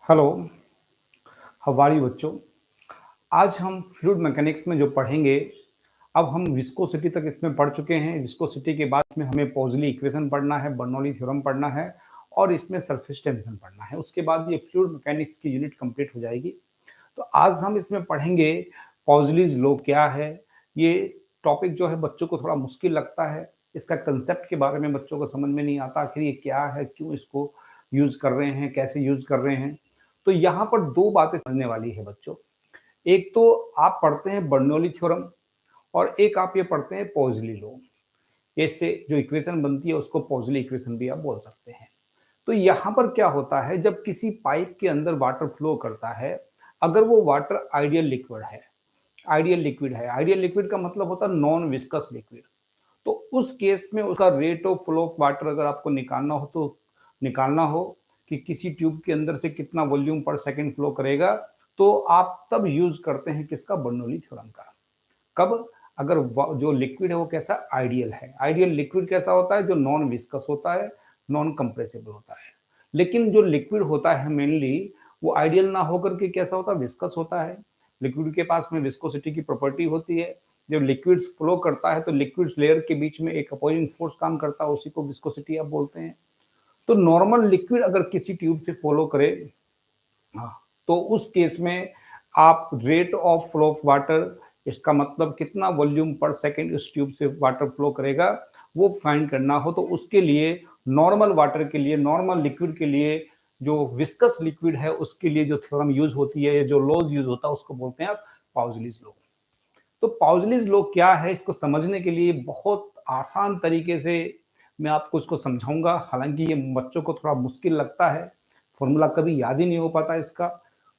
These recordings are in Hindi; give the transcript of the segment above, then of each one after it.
हेलो, हाउ आर यू बच्चों? आज हम फ्लूइड मैकेनिक्स में जो पढ़ेंगे, अब हम विस्कोसिटी तक इसमें पढ़ चुके हैं। विस्कोसिटी के बाद में हमें पॉज़ली इक्वेशन पढ़ना है, बर्नौली थ्योरम पढ़ना है और इसमें सरफेस टेंशन पढ़ना है। उसके बाद ये फ्लूइड मैकेनिक्स की यूनिट कंप्लीट हो जाएगी। तो आज हम इसमें पढ़ेंगे पॉज़लीज़ लॉ क्या है। ये टॉपिक जो है बच्चों को थोड़ा मुश्किल लगता है। इसका कंसेप्ट के बारे में बच्चों को समझ में नहीं आता, आखिर ये क्या है, क्यों इसको यूज़ कर रहे हैं, कैसे यूज़ कर रहे हैं। तो यहाँ पर 2 बातें समझने वाली है बच्चों। एक तो आप पढ़ते हैं बर्नौली थ्योरम और एक आप ये पढ़ते हैं पॉज़ली लॉ। इससे जो इक्वेशन बनती है उसको पॉज़ली इक्वेशन भी आप बोल सकते हैं। तो यहाँ पर क्या होता है, जब किसी पाइप के अंदर वाटर फ्लो करता है, अगर वो वाटर आइडियल लिक्विड है, आइडियल लिक्विड का मतलब होता है नॉन विस्कस लिक्विड। तो उस केस में उसका rate of flow of water अगर आपको निकालना हो कि किसी ट्यूब के अंदर से कितना वॉल्यूम पर सेकंड फ्लो करेगा, तो आप तब यूज करते हैं किसका? बर्नौली थ्योरम का। कब? अगर जो लिक्विड है वो कैसा? आइडियल है। आइडियल लिक्विड कैसा होता है? जो नॉन विस्कस होता है, नॉन कंप्रेसिबल होता है। लेकिन जो लिक्विड होता है मेनली, वो आइडियल ना होकर के कैसा होता है? विस्कस होता है। लिक्विड के पास में विस्कोसिटी की प्रॉपर्टी होती है। जब लिक्विड फ्लो करता है तो लिक्विड्स लेयर के बीच में एक अपोजिंग फोर्स काम करता है, उसी को विस्कोसिटी आप बोलते हैं। तो नॉर्मल लिक्विड अगर किसी ट्यूब से फॉलो करे, हाँ, तो उस केस में आप rate of flow of water, इसका मतलब कितना वॉल्यूम पर सेकंड इस ट्यूब से वाटर फ्लो करेगा, वो फाइंड करना हो तो उसके लिए नॉर्मल वाटर के लिए, नॉर्मल लिक्विड के लिए, जो विस्कस लिक्विड है उसके लिए जो थ्योरम यूज होती है, जो लॉज यूज होता है, उसको बोलते हैं आप पाउजलीज लॉ। तो पाउजलीज लॉ क्या है, इसको समझने के लिए बहुत आसान तरीके से मैं आपको इसको समझाऊंगा। हालांकि ये बच्चों को थोड़ा मुश्किल लगता है, फॉर्मूला कभी याद ही नहीं हो पाता इसका,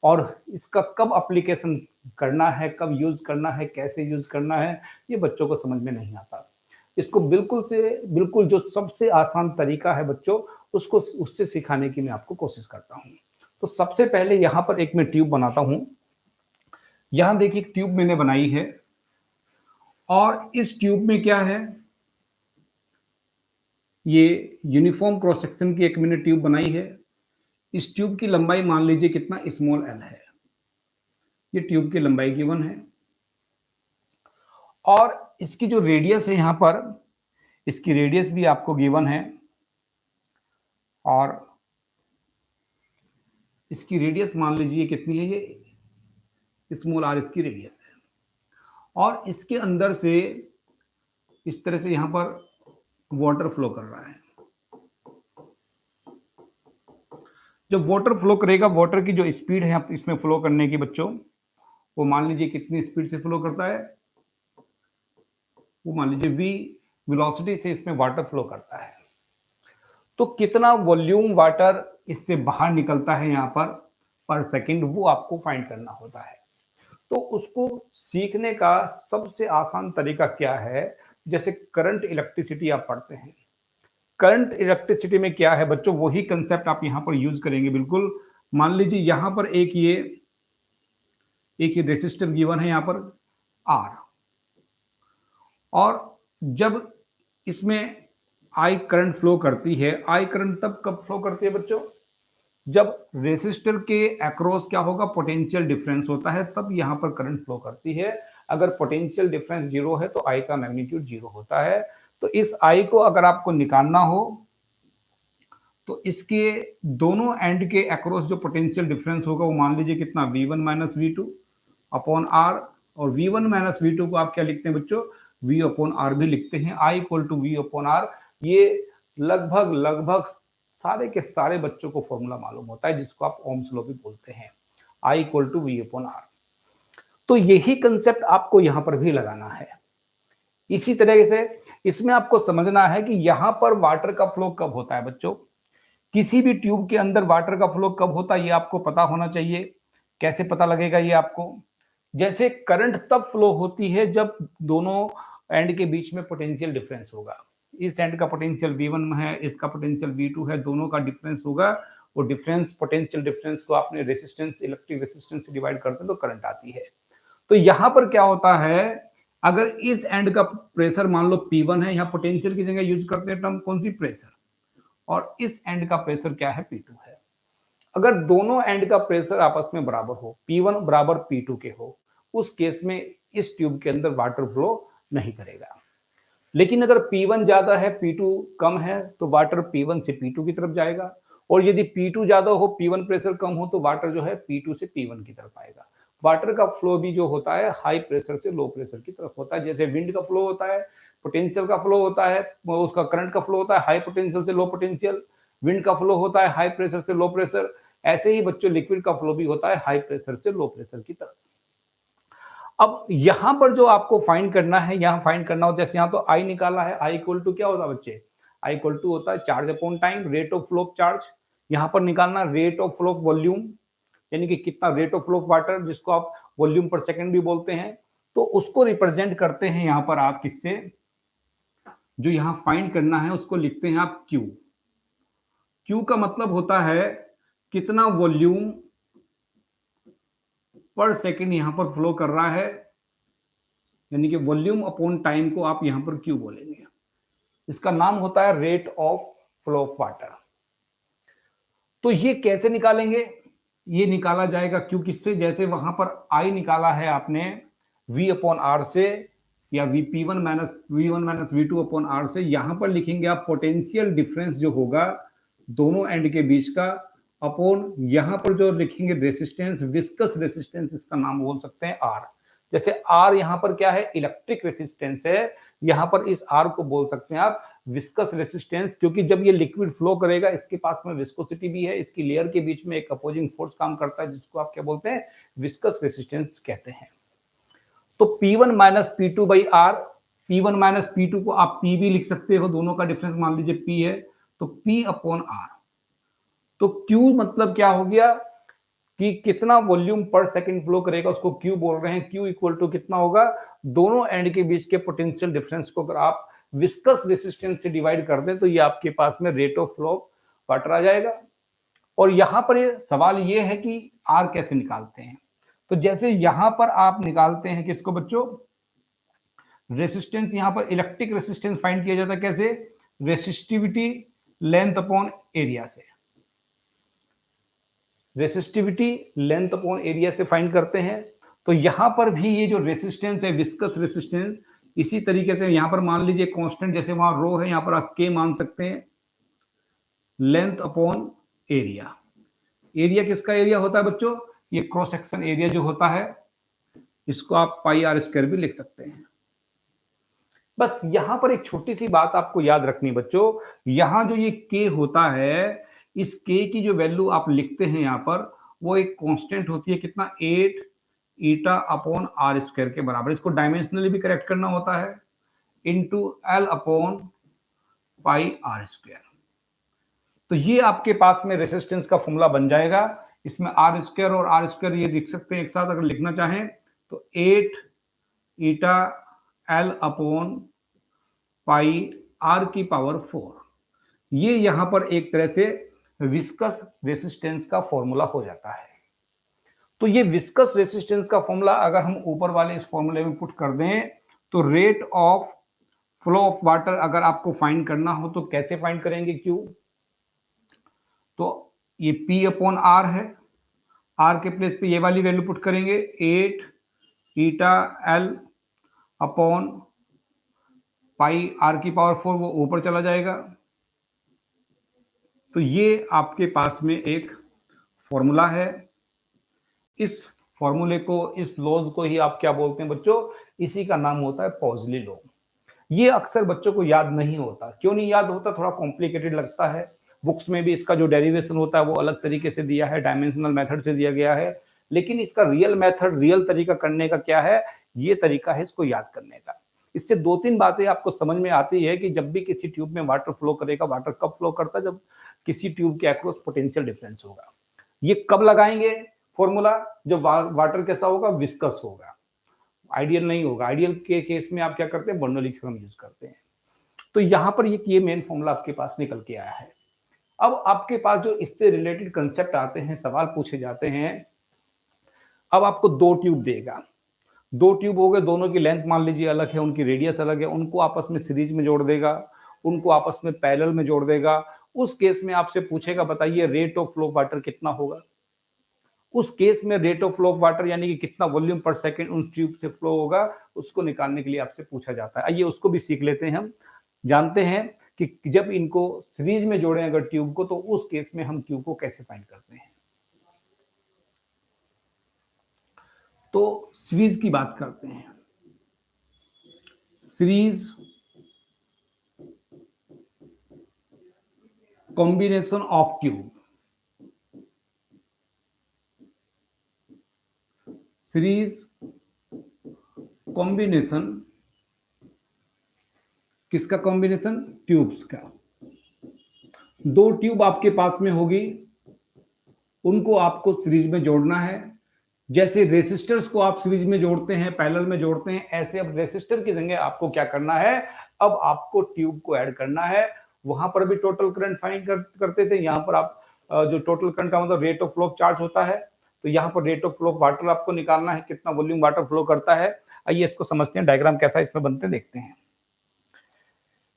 और इसका कब एप्लीकेशन करना है, कब यूज करना है, कैसे यूज करना है, ये बच्चों को समझ में नहीं आता। इसको बिल्कुल जो सबसे आसान तरीका है बच्चों, उसको उससे सिखाने की मैं आपको कोशिश करता हूँ। तो सबसे पहले यहाँ पर एक मैं ट्यूब बनाता हूँ। यहाँ देखिए ट्यूब मैंने बनाई है और इस ट्यूब में क्या है, ये यूनिफॉर्म क्रॉस सेक्शन की एक मैंने ट्यूब बनाई है। इस ट्यूब की लंबाई मान लीजिए कितना? स्मॉल एल है। ये ट्यूब की लंबाई गिवन है और इसकी जो रेडियस है यहाँ पर, इसकी रेडियस भी आपको गिवन है और इसकी रेडियस मान लीजिए कितनी है? ये स्मॉल आर इसकी रेडियस है और इसके अंदर से इस तरह से यहाँ पर वाटर फ्लो कर रहा है। जब वाटर फ्लो करेगा, वाटर की जो स्पीड है इसमें फ्लो करने की बच्चों, वो मान लीजिए कितनी स्पीड से फ्लो करता है? वो मान लीजिए v वेलोसिटी से इसमें वाटर फ्लो करता है। तो कितना वॉल्यूम वाटर इससे बाहर निकलता है यहाँ पर सेकंड, वो आपको फाइंड करना होता है। तो उसको सीखने का सबसे आसान तरीका क्या है? जैसे करंट इलेक्ट्रिसिटी आप पढ़ते हैं, करंट इलेक्ट्रिसिटी में क्या है बच्चों, वही कंसेप्ट आप यहाँ पर यूज करेंगे बिल्कुल। मान लीजिए यहाँ पर एक ये रेसिस्टर गिवन है यहाँ पर R, और जब इसमें आई करंट फ्लो करती है, आई करंट तब कब फ्लो करती है बच्चों? जब रेसिस्टर के अक्रॉस क्या होगा? पोटेंशियल डिफरेंस होता है, तब यहाँ पर करंट फ्लो करती है। अगर पोटेंशियल डिफरेंस जीरो है तो आई का मैग्नीट्यूड जीरो होता है। तो इस आई को अगर आपको निकालना हो तो इसके दोनों एंड के अक्रॉस जो पोटेंशियल डिफरेंस होगा वो मान लीजिए कितना? V1 minus V2 upon R। और V1 माइनस V2 को आप क्या लिखते हैं बच्चों? V अपॉन R भी लिखते हैं। I equal to V upon R। ये लगभग सारे के सारे बच्चों को फॉर्मूला मालूम होता है, जिसको आप ओम्स लॉ भी बोलते हैं। I equal to V upon R। तो यही कंसेप्ट आपको यहाँ पर भी लगाना है। इसी तरीके से इसमें आपको समझना है कि यहाँ पर वाटर का फ्लो कब होता है बच्चों। किसी भी ट्यूब के अंदर वाटर का फ्लो कब होता है ये आपको पता होना चाहिए। कैसे पता लगेगा ये आपको? जैसे करंट तब फ्लो होती है जब दोनों एंड के बीच में पोटेंशियल डिफरेंस होगा। इस एंड का पोटेंशियल V1 है, इसका पोटेंशियल V2 है, दोनों का डिफरेंस होगा। वो डिफरेंस, पोटेंशियल डिफरेंस को आपने रेसिस्टेंस, इलेक्ट्रिक रेसिस्टेंस से डिवाइड करते हैं तो करंट आती है। तो यहाँ पर क्या होता है, अगर इस एंड का प्रेशर मान लो P1 है, यहाँ पोटेंशियल की जगह यूज करते हैं टर्म कौन सी? प्रेशर। और इस एंड का प्रेशर क्या है? P2 है। अगर दोनों एंड का प्रेशर आपस में बराबर हो, P1 बराबर P2 के हो, उस केस में इस ट्यूब के अंदर वाटर फ्लो नहीं करेगा। लेकिन अगर P1 ज्यादा है, P2 कम है, तो वाटर P1 से P2 की तरफ जाएगा, और यदि P2 ज्यादा हो, P1 प्रेशर कम हो, तो वाटर जो है P2 से P1 की तरफ आएगा। वाटर का फ्लो भी जो होता है हाई प्रेशर से लो प्रेशर की तरफ होता है। जैसे विंड का फ्लो होता है, पोटेंशियल का फ्लो होता है, उसका करंट का फ्लो होता है हाई पोटेंशियल से लो पोटेंशियल, विंड का फ्लो होता है हाई प्रेशर से लो प्रेशर। ऐसे ही बच्चों लिक्विड का फ्लो भी होता है हाई प्रेशर से लो प्रेशर की तरफ। अब यहां पर जो आपको फाइंड करना है, यहां फाइंड करना होता है, जैसे यहां तो आई निकाला है, आई इक्वल टू क्या होता है बच्चे, आई इक्वल टू होता है charge upon time, rate of flow of charge. यहां पर निकालना rate of flow of volume, यानी कि कितना rate of flow of water, जिसको आप वॉल्यूम पर सेकंड भी बोलते हैं, तो उसको रिप्रेजेंट करते हैं यहां पर आप किससे, जो यहां फाइंड करना है उसको लिखते हैं आप क्यू। क्यू का मतलब होता है कितना वॉल्यूम पर सेकंड यहां पर फ्लो कर रहा है, यानी कि वॉल्यूम अपॉन टाइम को आप यहां पर क्यू बोलेंगे। इसका नाम होता है rate of flow of water. तो ये कैसे निकालेंगे, ये निकाला जाएगा क्यू किससे, जैसे वहां पर आई निकाला है आपने v अपॉन आर से, या P1 minus V1 minus V2 upon are से, यहां पर लिखेंगे आप पोटेंशियल डिफरेंस जो होगा दोनों एंड के बीच का, अपॉन यहां पर जो लिखेंगे रेसिस्टेंस, विस्कस रेसिस्टेंस इसका नाम बोल सकते हैं आर। जैसे आर यहां पर क्या है, इलेक्ट्रिक रेसिस्टेंस है, यहां पर इस आर को बोल सकते हैं आप विस्कस रेसिस्टेंस, क्योंकि जब ये लिक्विड फ्लो करेगा इसके पास में विस्कोसिटी भी है, इसकी लेयर के बीच में एक अपोजिंग फोर्स काम करता है, जिसको आप क्या बोलते हैं, विस्कस रेसिस्टेंस कहते हैं। तो P1 minus P2 by are, P1 minus P2 को आप P भी लिख सकते हो, दोनों का डिफरेंस मान लीजिए P है, तो P अपॉन आर। तो Q मतलब क्या हो गया कि कितना वॉल्यूम पर सेकंड फ्लो करेगा, उसको Q बोल रहे हैं। Q इक्वल टू कितना होगा, दोनों एंड के बीच के पोटेंशियल डिफरेंस को अगर आप विस्कस रेसिस्टेंस से डिवाइड कर दें, तो ये आपके पास में rate of flow of water आ जाएगा। और यहां पर ये सवाल ये है कि R कैसे निकालते हैं। तो जैसे यहां पर आप निकालते हैं किसको बच्चों, रेसिस्टेंस, यहां पर इलेक्ट्रिक रेसिस्टेंस फाइंड किया जाता है कैसे, रेसिस्टिविटी लेंथ अपॉन एरिया से, रेसिस्टिविटी लेंथ अपॉन एरिया से फाइंड करते हैं। तो यहां पर भी ये जो रेसिस्टेंस है, विस्कस रेसिस्टेंस, इसी तरीके से यहां पर मान लीजिए कांस्टेंट, जैसे वहां रो है, यहां पर आप के मान सकते हैं, लेंथ अपॉन एरिया। एरिया किसका एरिया होता है बच्चों, ये क्रॉस सेक्शन एरिया जो होता है, इसको आप पाई आर स्क्वायर भी लिख सकते हैं। बस यहां पर एक छोटी सी बात आपको याद रखनी बच्चों, यहां जो ये के होता है, इस के की जो वैल्यू आप लिखते हैं यहां पर, वो एक कांस्टेंट होती है, कितना, 8 ईटा अपॉन आर स्क्वायर के बराबर। इसको डायमेंशनली भी करेक्ट करना होता है, into L upon pi R square. तो ये आपके पास में रेसिस्टेंस का फॉर्मूला बन जाएगा। इसमें आर स्क्वायर और आर स्क्वायर ये लिख सकते हैं एक साथ अगर लिखना चाहें, तो 8 eta L upon pi R की पावर 4, ये यहां पर एक तरह से विस्कस रेसिस्टेंस का फॉर्मूला हो जाता है। तो ये विस्कस रेसिस्टेंस का फॉर्मूला अगर हम ऊपर वाले इस फॉर्मूले में पुट कर दें, तो rate of flow of water अगर आपको फाइंड करना हो तो कैसे फाइंड करेंगे क्यू, तो ये P अपॉन आर है, आर के प्लेस पे ये वाली वैल्यू पुट करेंगे, 8 eta L upon pi R की पावर 4, वो ऊपर चला जाएगा। तो ये आपके पास में एक फॉर्मूला है। इस फॉर्मूले को, इस लॉज को ही आप क्या बोलते हैं बच्चों, इसी का नाम होता है पॉजली लॉ। ये अक्सर बच्चों को याद नहीं होता। क्यों नहीं याद होता, थोड़ा कॉम्प्लिकेटेड लगता है। बुक्स में भी इसका जो डेरिवेशन होता है वो अलग तरीके से दिया है, डायमेंशनल मेथड से दिया गया है, लेकिन इसका रियल मेथड, रियल तरीका करने का क्या है, ये तरीका है इसको याद करने का। इससे 2-3 बातें आपको समझ में आती है कि जब भी किसी ट्यूब में वाटर फ्लो करेगा, वाटर कब फ्लो करता है, जब किसी ट्यूब के अक्रॉस पोटेंशियल डिफरेंस होगा। ये कब लगाएंगे फॉर्मूला, जब वाटर कैसा होगा, विस्कस होगा, आइडियल नहीं होगा। आइडियल के केस में आप क्या करते हैं, बर्नौली थ्योरम यूज करते हैं। तो यहां पर ये मेन फॉर्मूला आपके पास निकल के आया है। अब आपके पास जो इससे रिलेटेड कंसेप्ट आते हैं, सवाल पूछे जाते हैं। अब आपको 2 ट्यूब देगा, 2 ट्यूब हो गए, दोनों की लेंथ मान लीजिए अलग है, उनकी रेडियस अलग है, उनको आपस में सीरीज में जोड़ देगा, उनको आपस में पैरेलल में जोड़ देगा, उस केस में आपसे पूछेगा बताइए rate of flow of water कितना होगा। उस केस में rate of flow of water यानी कि कितना वॉल्यूम पर सेकंड उस ट्यूब से फ्लो होगा, उसको निकालने के लिए आपसे पूछा जाता है। आइए उसको भी सीख लेते हैं। हम जानते हैं कि जब इनको सीरीज में जोड़ें अगर ट्यूब को, तो उस केस में हम क्यू को कैसे फाइंड करते हैं। तो सीरीज की बात करते हैं। Series combination of tube, series combination किसका कॉम्बिनेशन, ट्यूब्स का। दो ट्यूब आपके पास में होगी, उनको आपको सीरीज में जोड़ना है। जैसे रेसिस्टर्स को आप सीरीज में जोड़ते हैं, पैरेलल में जोड़ते हैं, ऐसे अब रेसिस्टर की जगह आपको क्या करना है, अब आपको ट्यूब को ऐड करना है। वहां पर भी टोटल करंट फाइंड करते थे, यहां पर आप जो टोटल करंट का मतलब rate of flow of charge होता है, तो यहाँ पर rate of flow of water आपको निकालना है, कितना वॉल्यूम वाटर फ्लो करता है। आइए इसको समझते हैं, डायग्राम कैसा इसमें बनते हैं देखते हैं।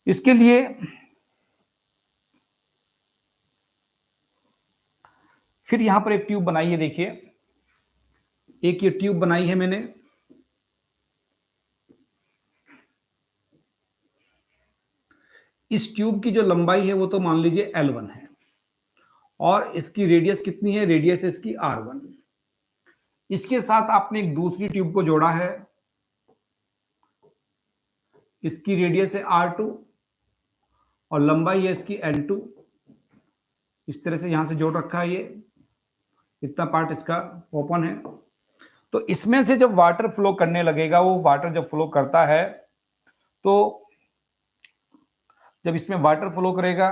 इसके लिए फिर यहां पर एक ट्यूब बनाई है, देखिए एक ये ट्यूब बनाई है मैंने। इस ट्यूब की जो लंबाई है वो तो मान लीजिए L1 है, और इसकी रेडियस कितनी है, रेडियस है इसकी R1। इसके साथ आपने एक दूसरी ट्यूब को जोड़ा है, इसकी रेडियस है R2 और लंबाई है इसकी L2। इस तरह से यहां से जोड़ रखा है, ये इतना पार्ट इसका ओपन है। तो इसमें से जब वाटर फ्लो करने लगेगा, वो वाटर जब फ्लो करता है, तो जब इसमें वाटर फ्लो करेगा,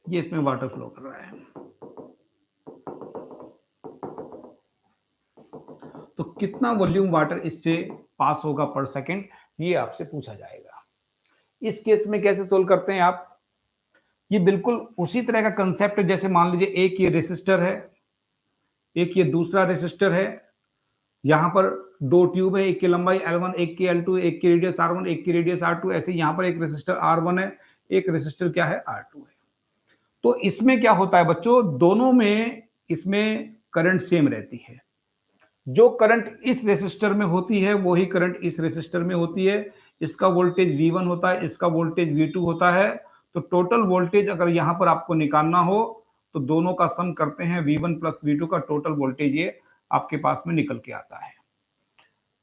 ये इसमें वाटर फ्लो कर रहा है, तो कितना वॉल्यूम वाटर इससे पास होगा पर सेकंड, ये आपसे पूछा जाएगा। इस केस में कैसे सोल्व करते हैं आप, ये बिल्कुल उसी तरह का कंसेप्ट है। जैसे मान लीजिए एक ये रेसिस्टर है, एक ये दूसरा रेसिस्टर है, यहां पर दो ट्यूब है, एक की लंबाई L1, एक की L2, एक की रेडियस R1, एक की रेडियस R2। ऐसे यहां पर एक रेसिस्टर R1 है, एक रेसिस्टर क्या है, R2 है। तो इसमें क्या होता है बच्चों, दोनों में इसमें करंट सेम रहती है। जो करंट इस रेसिस्टर में होती है वही करंट इस रेसिस्टर में होती है। इसका वोल्टेज V1 होता है, इसका वोल्टेज V2 होता है। तो टोटल वोल्टेज अगर यहां पर आपको निकालना हो, तो दोनों का सम करते हैं, V1 प्लस V2 का टोटल वोल्टेज ये आपके पास में निकल के आता है।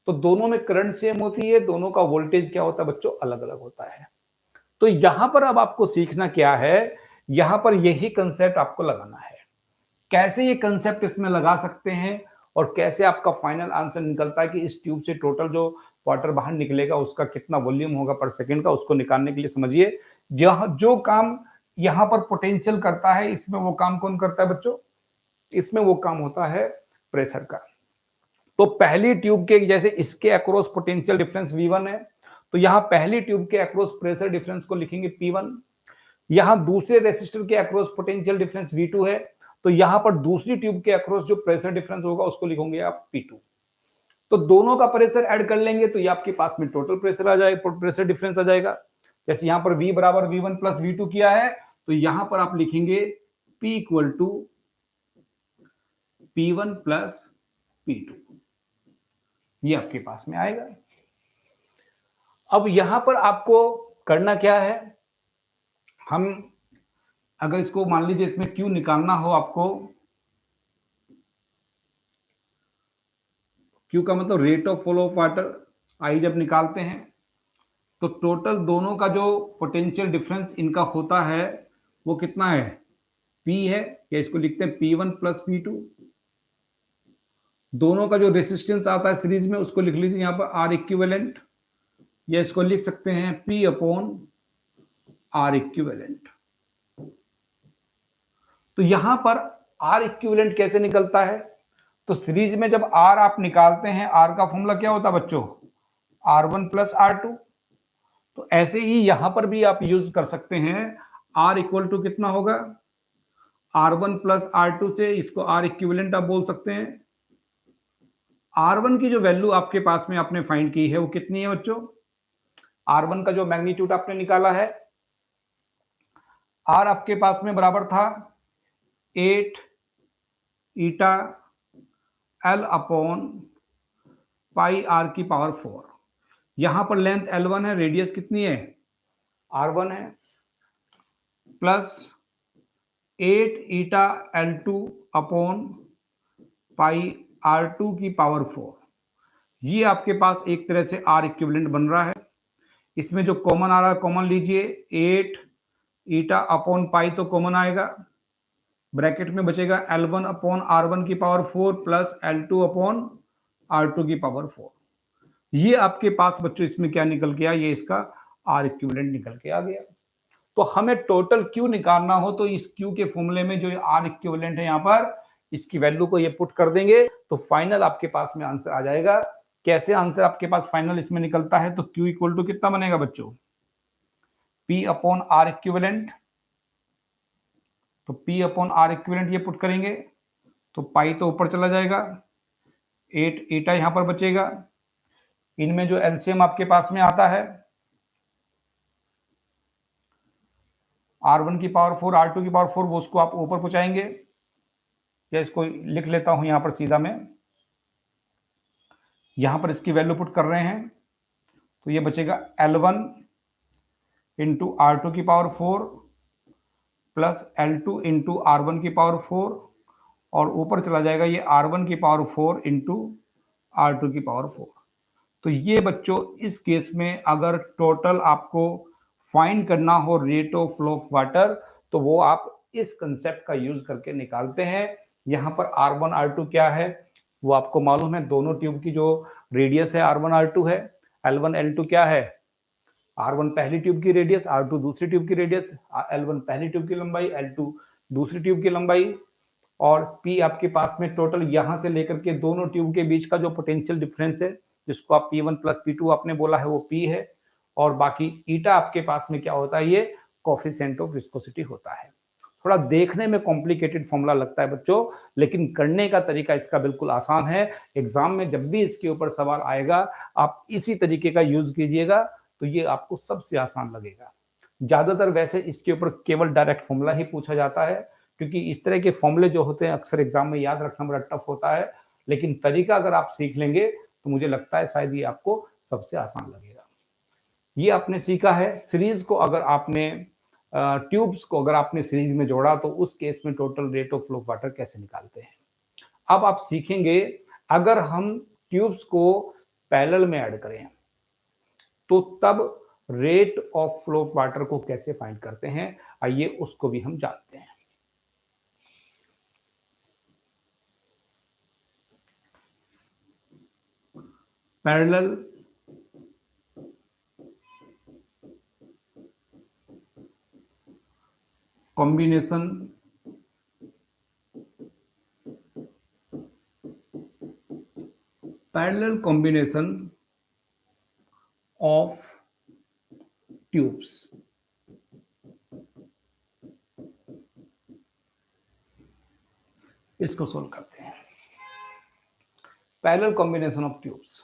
तो दोनों में करंट सेम होती है, दोनों का वोल्टेज क्या होता है बच्चों, अलग अलग होता है। तो यहां पर अब आपको सीखना क्या है, यहां पर यही कंसेप्ट आपको लगाना है। कैसे ये कंसेप्ट इसमें लगा सकते हैं और कैसे आपका फाइनल आंसर निकलता है कि इस ट्यूब से टोटल जो वाटर बाहर निकलेगा उसका कितना वॉल्यूम होगा पर सेकंड का, उसको निकालने के लिए समझिए, जो काम यहां पर पोटेंशियल करता है, इसमें वो काम कौन करता है बच्चों, इसमें वो काम होता है प्रेशर का। तो पहली ट्यूब के जैसे इसके अक्रॉस पोटेंशियल डिफरेंस V1 है, तो यहां पहली ट्यूब के अक्रॉस प्रेशर डिफरेंस को लिखेंगे P1। यहां दूसरे रेसिस्टर के अक्रॉस पोटेंशियल डिफरेंस V2 है, तो यहां पर दूसरी ट्यूब के अक्रॉस जो प्रेशर डिफरेंस होगा उसको लिखोगे आप P2। तो दोनों का प्रेशर ऐड कर लेंगे तो ये आपके पास में टोटल प्रेशर आ जाएगा, प्रेशर डिफरेंस आ जाएगा। जैसे यहां पर V बराबर V1 प्लस V2 किया है, तो यहां पर आप लिखेंगे P equal to P1 plus P2, ये आपके पास में आएगा। अब यहां पर आपको करना क्या है, हम अगर इसको मान लीजिए इसमें Q निकालना हो आपको, Q का मतलब rate of flow of water, I जब निकालते हैं तो टोटल दोनों का जो पोटेंशियल डिफरेंस इनका होता है वो कितना है, P है, या इसको लिखते हैं P1 प्लस P2। दोनों का जो रेसिस्टेंस आता है सीरीज में उसको लिख लीजिए यहाँ पर R इक्विवेलेंट, या इसको लिख सकते हैं P अपॉन R इक्विवेलेंट। तो यहां पर R इक्विवेलेंट कैसे निकलता है, तो सीरीज में जब R आप निकालते हैं, R का फॉर्मूला क्या होता है बच्चों, R1 प्लस R2। तो ऐसे ही यहां पर भी आप यूज कर सकते हैं, R इक्वल टू कितना होगा, R1 प्लस R2 से इसको R इक्विवेलेंट आप बोल सकते हैं। R1 की जो वैल्यू आपके पास में आपने फाइंड की है वो कितनी है बच्चों, R1 का जो मैग्नीट्यूड आपने निकाला है, R आपके पास में बराबर था 8 ईटा L अपॉन पाई R की पावर 4। यहां पर लेंथ L1 है, रेडियस कितनी है R1 है, प्लस 8 ईटा L2 अपॉन पाई R2 की पावर 4। ये आपके पास एक तरह से R इक्विवेलेंट बन रहा है। इसमें जो कॉमन आ रहा है कॉमन लीजिए, 8 ईटा अपॉन पाई तो कॉमन आएगा, ब्रैकेट में बचेगा L1 अपॉन R1 की power 4 plus L2 upon R2 की पावर 4। ये आपके पास बच्चों इसमें क्या निकल के आया, ये इसका R इक्विवेलेंट निकल के आ गया। तो हमें टोटल Q निकालना हो तो इस Q के फॉर्मूले में जो R इक्विवेलेंट है यहाँ पर, इसकी वैल्यू को ये पुट कर देंगे तो फाइनल आपके पास में आंसर आ जाएगा। कैसे आंसर आपके पास फाइनल इसमें निकलता है, तो Q इक्वल टू कितना बनेगा बच्चों, P अपॉन R इक्विवेलेंट। तो P अपॉन R इक्विवेलेंट ये पुट करेंगे तो पाई तो ऊपर चला जाएगा, 8 ईटा यहां पर बचेगा। इनमें जो एलसीएम आपके पास में आता है R1 की पावर 4 R2 की पावर 4, वो उसको आप ऊपर पहुंचाएंगे, या इसको लिख लेता हूं यहां पर सीधा मैं, यहां पर इसकी वैल्यू पुट कर रहे हैं तो ये बचेगा L1 इंटू R2 की power 4 plus L2 into R1 की पावर 4, और ऊपर चला जाएगा ये R1 की पावर 4 इंटू R2 की पावर 4। तो ये बच्चों इस केस में अगर टोटल आपको फाइंड करना हो rate of flow of water, तो वो आप इस कंसेप्ट का यूज करके निकालते हैं। यहाँ पर R1 R2 क्या है वो आपको मालूम है, दोनों ट्यूब की जो रेडियस है R1 R2 है। L1 L2 क्या है, R1 पहली ट्यूब की रेडियस, R2 दूसरी ट्यूब की रेडियस, L1 पहली ट्यूब की लंबाई, L2 दूसरी ट्यूब की लंबाई, और P आपके पास में टोटल यहां से लेकर के दोनों ट्यूब के बीच का जो पोटेंशियल डिफरेंस है, जिसको आप P1 प्लस P2 आपने बोला है वो P है, और बाकी ईटा आपके पास में क्या होता है, ये कोफिशिएंट ऑफ विस्कोसिटी होता है। थोड़ा देखने में कॉम्प्लिकेटेड फॉर्मूला लगता है बच्चों, लेकिन करने का तरीका इसका बिल्कुल आसान है। एग्जाम में जब भी इसके ऊपर सवाल आएगा आप इसी तरीके का यूज कीजिएगा तो ये आपको सबसे आसान लगेगा। ज्यादातर वैसे इसके ऊपर केवल डायरेक्ट फॉर्मूला ही पूछा जाता है, क्योंकि इस तरह के फॉर्मूले जो होते हैं अक्सर एग्जाम में याद रखना बड़ा टफ होता है, लेकिन तरीका अगर आप सीख लेंगे तो मुझे लगता है शायद ये आपको सबसे आसान लगेगा। ये आपने सीखा है सीरीज को, अगर आपने ट्यूब्स को अगर आपने सीरीज में जोड़ा तो उस केस में total rate of flow of water कैसे निकालते हैं। अब आप सीखेंगे अगर हम ट्यूब्स को पैरेलल में ऐड करें तो तब rate of flow of water को कैसे फाइंड करते हैं, आइए उसको भी हम जानते हैं। Parallel combination of tubes। इसको सोल्व करते हैं, पैरेलल कॉम्बिनेशन ऑफ ट्यूब्स।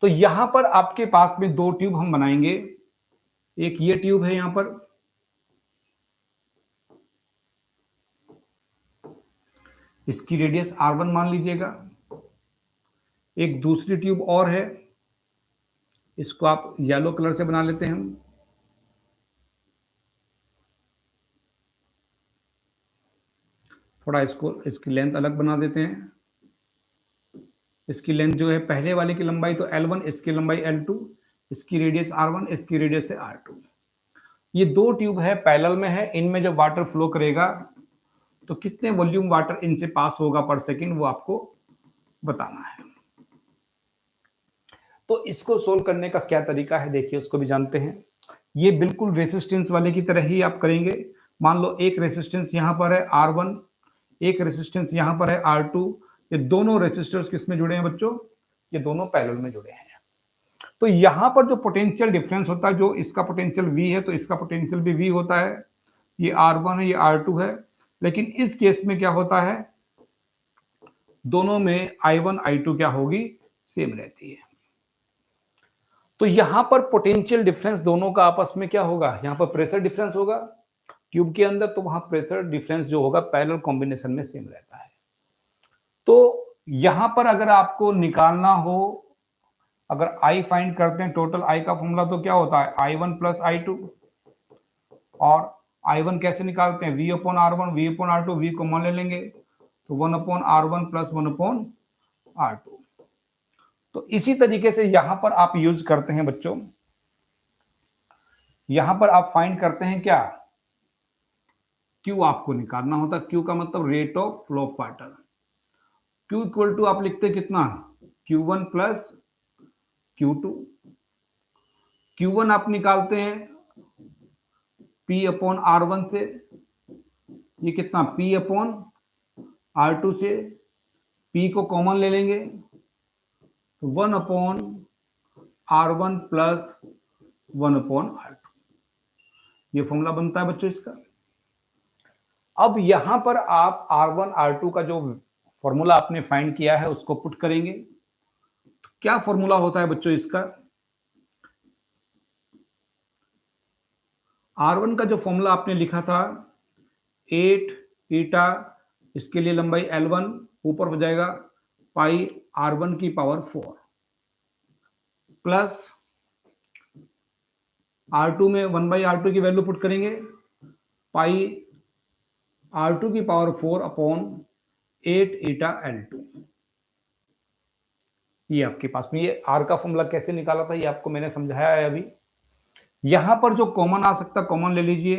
तो यहां पर आपके पास में दो ट्यूब हम बनाएंगे, एक ये ट्यूब है यहां पर, इसकी रेडियस R1 मान लीजिएगा, एक दूसरी ट्यूब और है, इसको आप येलो कलर से बना लेते हैं हम, थोड़ा इसकी लेंथ अलग बना देते हैं। इसकी लेंथ जो है पहले वाले की लंबाई तो L1, इसकी लंबाई L2, इसकी रेडियस R1, इसकी रेडियस है R2। ये दो ट्यूब है पैरेलल में है, इनमें जब वाटर फ्लो करेगा तो कितने वॉल्यूम वाटर इनसे पास होगा पर सेकंड वो आपको बताना है। तो इसको सोल्व करने का क्या तरीका है देखिए, उसको भी जानते हैं। ये बिल्कुल रेसिस्टेंस वाले की तरह ही आप करेंगे। मान लो एक रेसिस्टेंस यहां पर है R1, एक रेसिस्टेंस यहां पर है R2। ये दोनों रेसिस्टर्स किसमें जुड़े हैं बच्चों, ये दोनों पैरेलल में जुड़े हैं। तो यहां पर जो पोटेंशियल डिफरेंस होता है, जो इसका पोटेंशियल V है तो इसका पोटेंशियल भी V होता है, ये R1 है ये R2 है, लेकिन इस केस में क्या होता है, दोनों में I1 I2 क्या होगी, सेम रहती है। तो यहां पर पोटेंशियल डिफरेंस दोनों का आपस में क्या होगा, यहां पर प्रेशर डिफरेंस होगा ट्यूब के अंदर, तो वहां प्रेशर डिफरेंस जो होगा पैरेलल कॉम्बिनेशन में सेम रहता है। तो यहां पर अगर आपको निकालना हो, अगर आई फाइंड करते हैं टोटल आई का फॉर्मूला तो क्या होता है I1 प्लस I2, और I1 कैसे निकालते हैं, V upon R1, V upon R2, V common ले लेंगे तो 1 upon R1 plus 1 upon R2। तो इसी तरीके से यहां पर आप यूज करते हैं बच्चों, यहां पर आप फाइंड करते हैं क्या, Q आपको निकालना होता है। Q का मतलब rate of flow of water. Q equal to आप लिखते कितना, Q1 प्लस Q2। Q1 आप निकालते हैं P अपॉन R1 से, ये कितना P अपॉन R2 से, P को कॉमन ले लेंगे तो 1 upon R1 plus 1 upon R2, ये फॉर्मूला बनता है बच्चों इसका। अब यहां पर आप R1 R2 का जो फॉर्मूला आपने फाइंड किया है उसको पुट करेंगे, तो क्या फॉर्मूला होता है बच्चों इसका, R1 का जो फॉर्मूला आपने लिखा था 8 ईटा, इसके लिए लंबाई L1 ऊपर हो जाएगा पाई R1 की पावर 4 प्लस R2 में 1 बाई R2 की वैल्यू पुट करेंगे पाई R2 की पावर 4 अपॉन 8 ईटा L2। ये आपके पास में, ये R का फॉर्मूला कैसे निकाला था ये आपको मैंने समझाया है अभी। यहां पर जो कॉमन आ सकता कॉमन ले लीजिए,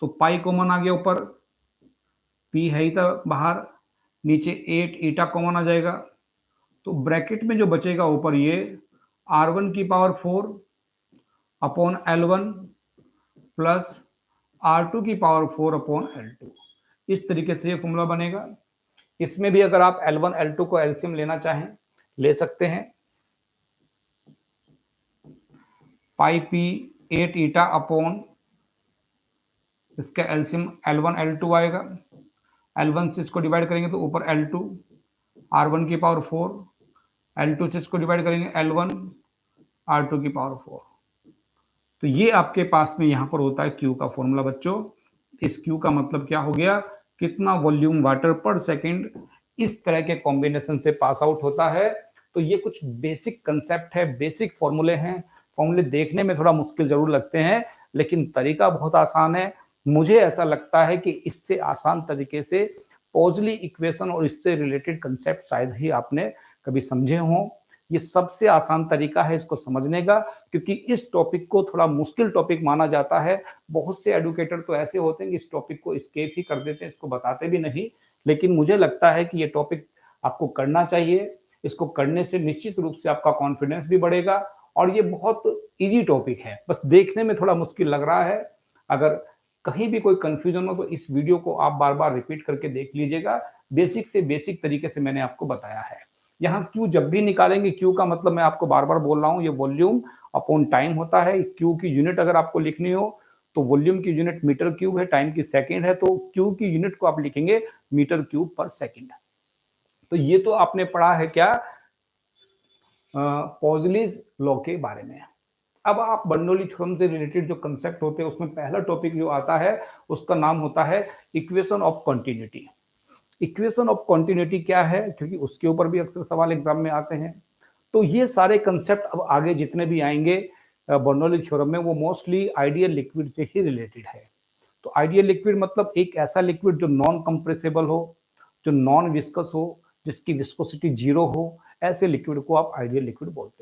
तो पाई कॉमन आ गया ऊपर, P है ही था बाहर, नीचे 8 ईटा कॉमन आ जाएगा, तो ब्रैकेट में जो बचेगा ऊपर ये R1 की power 4 upon L1 plus R2 की पावर 4 अपॉन L2। इस तरीके से ये फॉर्मूला बनेगा। इसमें भी अगर आप L1 L2 को एलसीएम लेना चाहें ले सकते हैं, पाई P 8 ईटा अपॉन इसका एलसीएम L1 L2 आएगा, L1 से इसको डिवाइड करेंगे तो ऊपर L2 R1 की पावर 4, L2 से इसको डिवाइड करेंगे L1 R2 की पावर 4। तो ये आपके पास में यहां पर होता है Q का फॉर्मूला बच्चों। इस Q का मतलब क्या हो गया, कितना वॉल्यूम वाटर पर सेकेंड इस तरह के कॉम्बिनेशन से पास आउट होता है। तो ये कुछ बेसिक कंसेप्ट है, बेसिक फॉर्मूले हैं। फॉर्मूले देखने में थोड़ा मुश्किल जरूर लगते हैं लेकिन तरीका बहुत आसान है। मुझे ऐसा लगता है कि इससे आसान तरीके से पॉजली इक्वेशन और इससे रिलेटेड कंसेप्ट शायद ही आपने कभी समझे हों। ये सबसे आसान तरीका है इसको समझने का, क्योंकि इस टॉपिक को थोड़ा मुश्किल टॉपिक माना जाता है। बहुत से एडुकेटर तो ऐसे होते हैं कि इस टॉपिक को स्केप ही कर देते हैं, इसको बताते भी नहीं। लेकिन मुझे लगता है कि ये टॉपिक आपको करना चाहिए। इसको करने से निश्चित रूप से आपका कॉन्फिडेंस भी बढ़ेगा और ये बहुत इजी टॉपिक है, बस देखने में थोड़ा मुश्किल लग रहा है। अगर कहीं भी कोई कंफ्यूजन हो तो इस वीडियो को आप बार बार रिपीट करके देख लीजिएगा। बेसिक से बेसिक तरीके से मैंने आपको बताया है। यहाँ Q जब भी निकालेंगे, Q का मतलब मैं आपको बार बार बोल रहा हूँ, ये वॉल्यूम अपॉन टाइम होता है। Q की यूनिट अगर आपको लिखनी हो तो वॉल्यूम की यूनिट मीटर क्यूब है, टाइम की सेकंड है, तो Q की यूनिट को आप लिखेंगे मीटर क्यूब पर सेकंड। तो ये तो आपने पढ़ा है क्या, पॉजलीज लॉ के बारे में। अब आप बर्नौली थ्योरम से रिलेटेड जो कंसेप्ट होते हैं उसमें पहला टॉपिक जो आता है उसका नाम होता है equation of continuity. Equation of continuity क्या है, क्योंकि उसके ऊपर भी अक्सर सवाल एग्जाम में आते हैं। तो ये सारे कंसेप्ट अब आगे जितने भी आएंगे बर्नौली थ्योरम में वो मोस्टली आइडियल लिक्विड से ही रिलेटेड है। तो आइडियल लिक्विड मतलब एक ऐसा लिक्विड जो नॉन कंप्रेसिबल हो, जो नॉन विस्कस हो, जिसकी विस्कोसिटी 0 हो, ऐसे लिक्विड को आप आइडियल लिक्विड बोलते हैं।